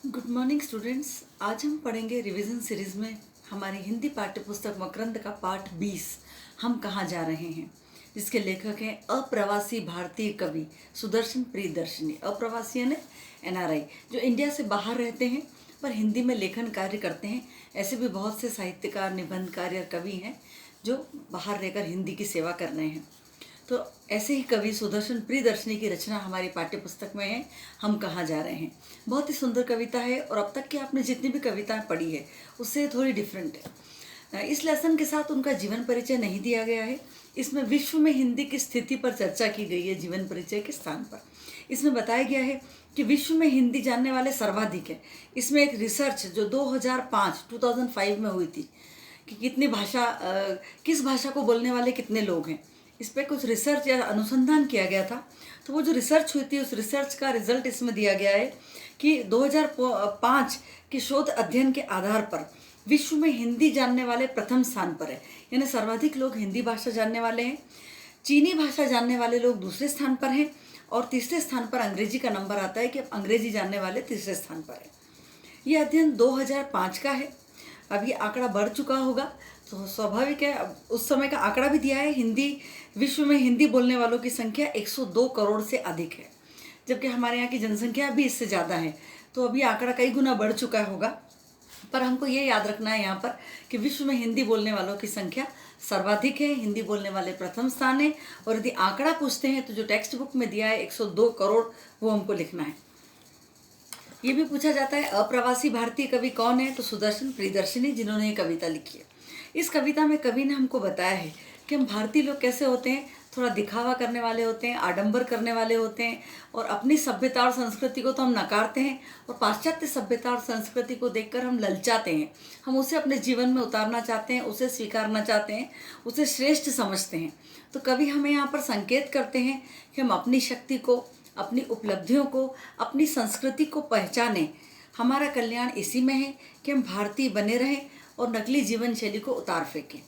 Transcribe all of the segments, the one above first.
Good morning students. आज हम पढ़ेंगे रिवीजन सीरीज में हमारी हिंदी पाठ्य पुस्तक मकरंद का पाठ 20 हम कहाँ जा रहे हैं, जिसके लेखक हैं अप्रवासी भारतीय कवि सुदर्शन प्रियदर्शनी। अप्रवासी यानी NRI, जो इंडिया से बाहर रहते हैं पर हिंदी में लेखन कार्य करते हैं। ऐसे भी बहुत से साहित्यकार, निबंधकार या कवि हैं जो बाहर रहकर हिंदी की सेवा कर रहे हैं। तो ऐसे ही कवि सुदर्शन प्रियदर्शनी की रचना हमारी पाठ्य पुस्तक में है, हम कहाँ जा रहे हैं। बहुत ही सुंदर कविता है और अब तक की आपने जितनी भी कविताएं पढ़ी है उससे थोड़ी डिफरेंट है। इस लेसन के साथ उनका जीवन परिचय नहीं दिया गया है। इसमें विश्व में हिंदी की स्थिति पर चर्चा की गई है। जीवन परिचय के स्थान पर इसमें बताया गया है कि विश्व में हिंदी जानने वाले सर्वाधिक है। इसमें एक रिसर्च जो 2005 में हुई थी कि कितनी भाषा, किस भाषा को बोलने वाले कितने लोग हैं, इस पर कुछ रिसर्च या अनुसंधान किया गया था। तो वो जो रिसर्च हुई थी उस रिसर्च का रिजल्ट इसमें दिया गया है कि 2005 के शोध अध्ययन के आधार पर विश्व में हिंदी जानने वाले प्रथम स्थान पर है, यानी सर्वाधिक लोग हिंदी भाषा जानने वाले हैं। चीनी भाषा जानने वाले लोग दूसरे स्थान पर हैं और तीसरे स्थान पर अंग्रेजी का नंबर आता है कि अंग्रेजी जानने वाले तीसरे स्थान पर है। ये अध्ययन 2005 का है। अब ये आंकड़ा बढ़ चुका होगा तो स्वाभाविक है। अब उस समय का आंकड़ा भी दिया है। हिंदी विश्व में हिंदी बोलने वालों की संख्या 102 करोड़ से अधिक है, जबकि हमारे यहाँ की जनसंख्या भी इससे ज़्यादा है। तो अभी आंकड़ा कई गुना बढ़ चुका होगा। पर हमको ये याद रखना है यहाँ पर कि विश्व में हिंदी बोलने वालों की संख्या सर्वाधिक है, हिंदी बोलने वाले प्रथम स्थान है। और यदि आंकड़ा पूछते हैं तो जो टेक्स्ट बुक में दिया है 102 करोड़, वो हमको लिखना है। ये भी पूछा जाता है अप्रवासी भारतीय कवि कौन है, तो सुदर्शन प्रियदर्शनी, जिन्होंने ये कविता लिखी है। इस कविता में कवि ने हमको बताया है कि हम भारतीय लोग कैसे होते हैं, थोड़ा दिखावा करने वाले होते हैं, आडंबर करने वाले होते हैं और अपनी सभ्यता और संस्कृति को तो हम नकारते हैं और पाश्चात्य सभ्यता और संस्कृति को देखकर हम ललचाते हैं। हम उसे अपने जीवन में उतारना चाहते हैं, उसे स्वीकारना चाहते हैं, उसे श्रेष्ठ समझते हैं। तो कवि हमें यहाँ पर संकेत करते हैं कि हम अपनी शक्ति को, अपनी उपलब्धियों को, अपनी संस्कृति को पहचानें। हमारा कल्याण इसी में है कि हम भारतीय बने रहें और नकली जीवन शैली को उतार फेंकें।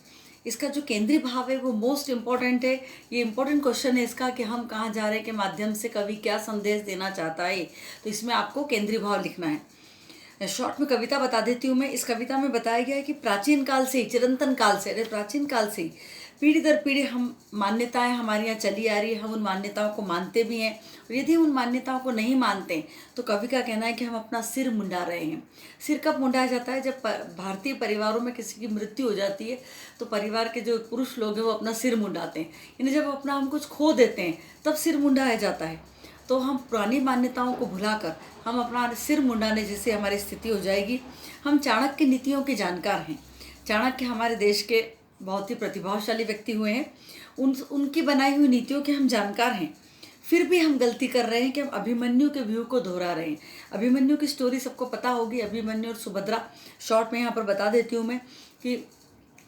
इसका जो केंद्रीय भाव है वो मोस्ट इम्पॉर्टेंट है। ये इम्पोर्टेंट क्वेश्चन है इसका कि हम कहाँ जा रहे हैं के माध्यम से कवि क्या संदेश देना चाहता है। तो इसमें आपको केंद्रीय भाव लिखना है। शॉर्ट में कविता बता देती हूँ मैं। इस कविता में बताया गया है कि प्राचीन काल से ही, चिरंतन काल से, प्राचीन काल से ही पीढ़ी दर पीढ़ी हम मान्यताएं हमारे यहाँ चली आ रही है। हम उन मान्यताओं को मानते भी हैं और यदि उन मान्यताओं को नहीं मानते तो कवि का कहना है कि हम अपना सिर मुंडा रहे हैं। सिर कब मुंडाया जाता है? जब भारतीय परिवारों में किसी की मृत्यु हो जाती है तो परिवार के जो पुरुष लोग हैं वो अपना सिर मुंडाते हैं, यानी जब अपना हम कुछ खो देते हैं तब सिर मुंडाया जाता है। तो हम पुरानी मान्यताओं को भुलाकर हम अपना सिर मुंडाने जैसे हमारी स्थिति हो जाएगी। हम चाणक्य नीतियों के जानकार हैं। चाणक्य हमारे देश के बहुत ही प्रतिभाशाली व्यक्ति हुए हैं। उनकी बनाई हुई नीतियों के हम जानकार हैं, फिर भी हम गलती कर रहे हैं कि हम अभिमन्यु के व्यू को दोहरा रहे हैं। अभिमन्यु की स्टोरी सबको पता होगी, अभिमन्यु और सुभद्रा। शॉर्ट में यहाँ पर बता देती हूँ मैं कि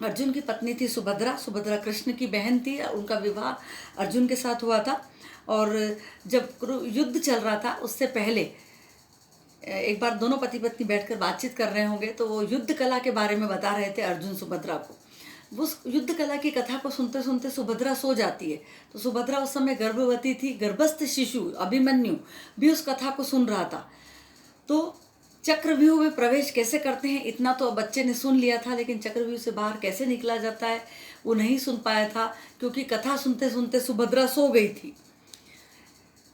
अर्जुन की पत्नी थी सुभद्रा। सुभद्रा कृष्ण की बहन थी। उनका विवाह अर्जुन के साथ हुआ था और जब युद्ध चल रहा था उससे पहले एक बार दोनों पति पत्नी बैठकर बातचीत कर रहे होंगे तो वो युद्ध कला के बारे में बता रहे थे अर्जुन सुभद्रा को। वो युद्ध कला की कथा को सुनते सुनते सुभद्रा सो जाती है। तो सुभद्रा उस समय गर्भवती थी। गर्भस्थ शिशु अभिमन्यु भी उस कथा को सुन रहा था। तो चक्रव्यूह में प्रवेश कैसे करते हैं इतना तो बच्चे ने सुन लिया था, लेकिन चक्रव्यूह से बाहर कैसे निकला जाता है वो नहीं सुन पाया था, क्योंकि कथा सुनते सुनते सुभद्रा सो गई थी।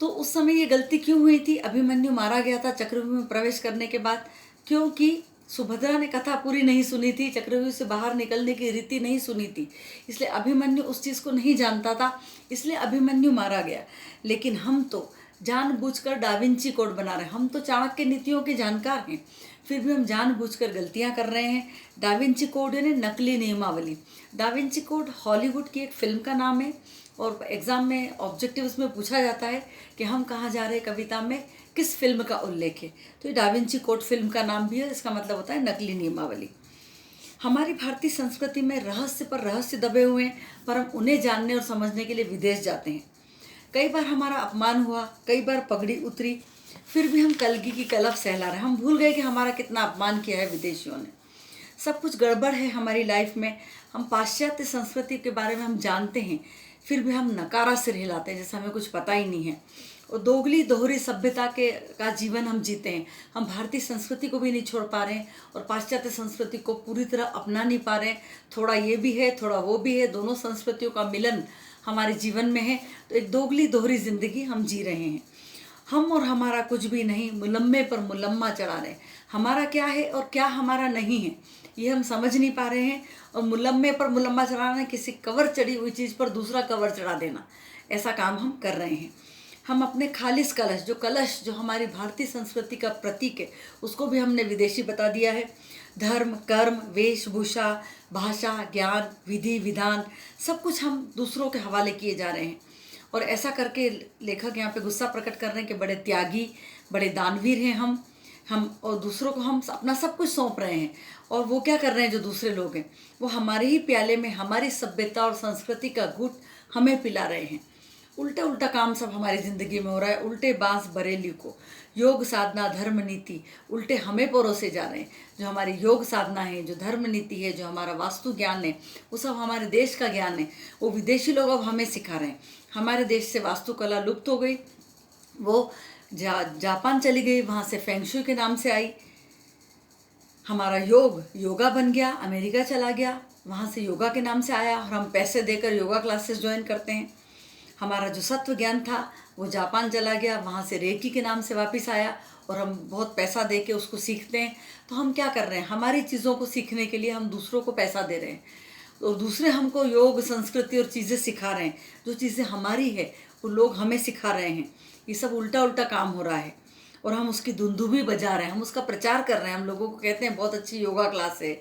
तो उस समय ये गलती क्यों हुई थी? अभिमन्यु मारा गया था चक्रव्यूह में प्रवेश करने के बाद, क्योंकि सुभद्रा ने कथा पूरी नहीं सुनी थी, चक्रव्यूह से बाहर निकलने की रीति नहीं सुनी थी। इसलिए अभिमन्यु उस चीज़ को नहीं जानता था, इसलिए अभिमन्यु मारा गया। लेकिन हम तो जानबूझकर डाविंची कोड बना रहे हैं। हम तो चाणक्य नीतियों के जानकार हैं, फिर भी हम जानबूझकर गलतियां कर रहे हैं। डाविंची कोड यानी नकली नियमावली। डाविंची कोड हॉलीवुड की एक फिल्म का नाम है और एग्ज़ाम में ऑब्जेक्टिव उसमें पूछा जाता है कि हम कहाँ जा रहे हैं कविता में किस फिल्म का उल्लेख है। तो ये डाविंची कोड फिल्म का नाम भी है। इसका मतलब होता है नकली नियमावली। हमारी भारतीय संस्कृति में रहस्य पर रहस्य दबे हुए हैं, पर हम उन्हें जानने और समझने के लिए विदेश जाते हैं। कई बार हमारा अपमान हुआ, कई बार पगड़ी उतरी, फिर भी हम कलगी की कलफ सहला रहे। हम भूल गए कि हमारा कितना अपमान किया है विदेशियों ने। सब कुछ गड़बड़ है हमारी लाइफ में। हम पाश्चात्य संस्कृति के बारे में हम जानते हैं, फिर भी हम नकारा सिर हिलाते हैं जैसे हमें कुछ पता ही नहीं है। और दोगली दोहरी सभ्यता के का जीवन हम जीते हैं। हम भारतीय संस्कृति को भी नहीं छोड़ पा रहे हैं और पाश्चात्य संस्कृति को पूरी तरह अपना नहीं पा रहे हैं। थोड़ा ये भी है, थोड़ा वो भी है, दोनों संस्कृतियों का मिलन हमारे जीवन में है। तो एक दोगली दोहरी जिंदगी हम जी रहे हैं। हम और हमारा कुछ भी नहीं, मुलम्मे पर मुलम्मा चढ़ा रहे हैं। हमारा क्या है और क्या हमारा नहीं है, ये हम समझ नहीं पा रहे हैं। और मुलम्मे पर मुलम्मा चढ़ाना, किसी कवर चढ़ी हुई चीज़ पर दूसरा कवर चढ़ा देना, ऐसा काम हम कर रहे हैं। हम अपने खालिस कलश जो हमारी भारतीय संस्कृति का प्रतीक है, उसको भी हमने विदेशी बता दिया है। धर्म, कर्म, वेशभूषा, भाषा, ज्ञान, विधि विधान, सब कुछ हम दूसरों के हवाले किए जा रहे हैं। और ऐसा करके लेखक यहाँ पे गुस्सा प्रकट कर रहे हैं कि बड़े त्यागी, बड़े दानवीर हैं हम और दूसरों को हम अपना सब कुछ सौंप रहे हैं। और वो क्या कर रहे हैं, जो दूसरे लोग हैं वो हमारे ही प्याले में हमारी सभ्यता और संस्कृति का घूंट हमें पिला रहे हैं। उल्टा उल्टा काम सब हमारी ज़िंदगी में हो रहा है। उल्टे बांस बरेली को, योग साधना धर्म नीति उल्टे हमें परोसे जा रहे हैं। जो हमारी योग साधना है, जो धर्म नीति है, जो हमारा वास्तु ज्ञान है, वो सब हमारे देश का ज्ञान है, वो विदेशी लोग अब हमें सिखा रहे हैं। हमारे देश से वास्तुकला लुप्त हो गई, वो जापान चली गई, वहाँ से फेंगशुई के नाम से आई। हमारा योगा बन गया, अमेरिका चला गया, वहाँ से योगा के नाम से आया और हम पैसे देकर योगा क्लासेस ज्वाइन करते हैं। हमारा जो सत्व ज्ञान था वो जापान चला गया, वहाँ से रेकी के नाम से वापस आया और हम बहुत पैसा दे के उसको सीखते हैं। तो हम क्या कर रहे हैं, हमारी चीज़ों को सीखने के लिए हम दूसरों को पैसा दे रहे हैं और दूसरे हमको योग, संस्कृति और चीज़ें सिखा रहे हैं। जो चीज़ें हमारी है वो लोग हमें सिखा रहे हैं। ये सब उल्टा उल्टा काम हो रहा है और हम उसकी धुंधुभी बजा रहे हैं, हम उसका प्रचार कर रहे हैं। हम लोगों को कहते हैं बहुत अच्छी योगा क्लास है,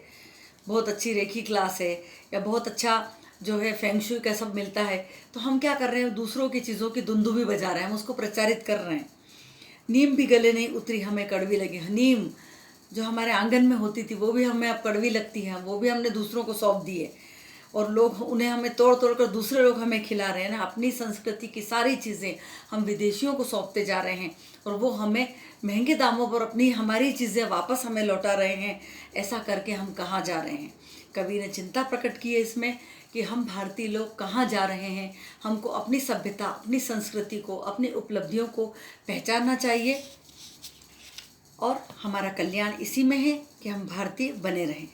बहुत अच्छी रेकी क्लास है, या बहुत अच्छा जो है फेंगशुई का सब मिलता है। तो हम क्या कर रहे हैं, दूसरों की चीज़ों की धुंधुभी बजा रहे हैं, हम उसको प्रचारित कर रहे हैं। नीम भी गले नहीं उतरी हमें कड़वी लगी। नीम जो हमारे आंगन में होती थी वो भी हमें अब कड़वी लगती है, वो भी हमने दूसरों को सौंप दी है और लोग उन्हें हमें तोड़ तोड़ कर दूसरे लोग हमें खिला रहे हैं ना। अपनी संस्कृति की सारी चीज़ें हम विदेशियों को सौंपते जा रहे हैं और वो हमें महंगे दामों पर हमारी चीज़ें वापस हमें लौटा रहे हैं। ऐसा करके हम कहाँ जा रहे हैं। कवि ने चिंता प्रकट की है इसमें कि हम भारतीय लोग कहाँ जा रहे हैं। हमको अपनी सभ्यता, अपनी संस्कृति को, अपनी उपलब्धियों को पहचानना चाहिए और हमारा कल्याण इसी में है कि हम भारतीय बने रहें।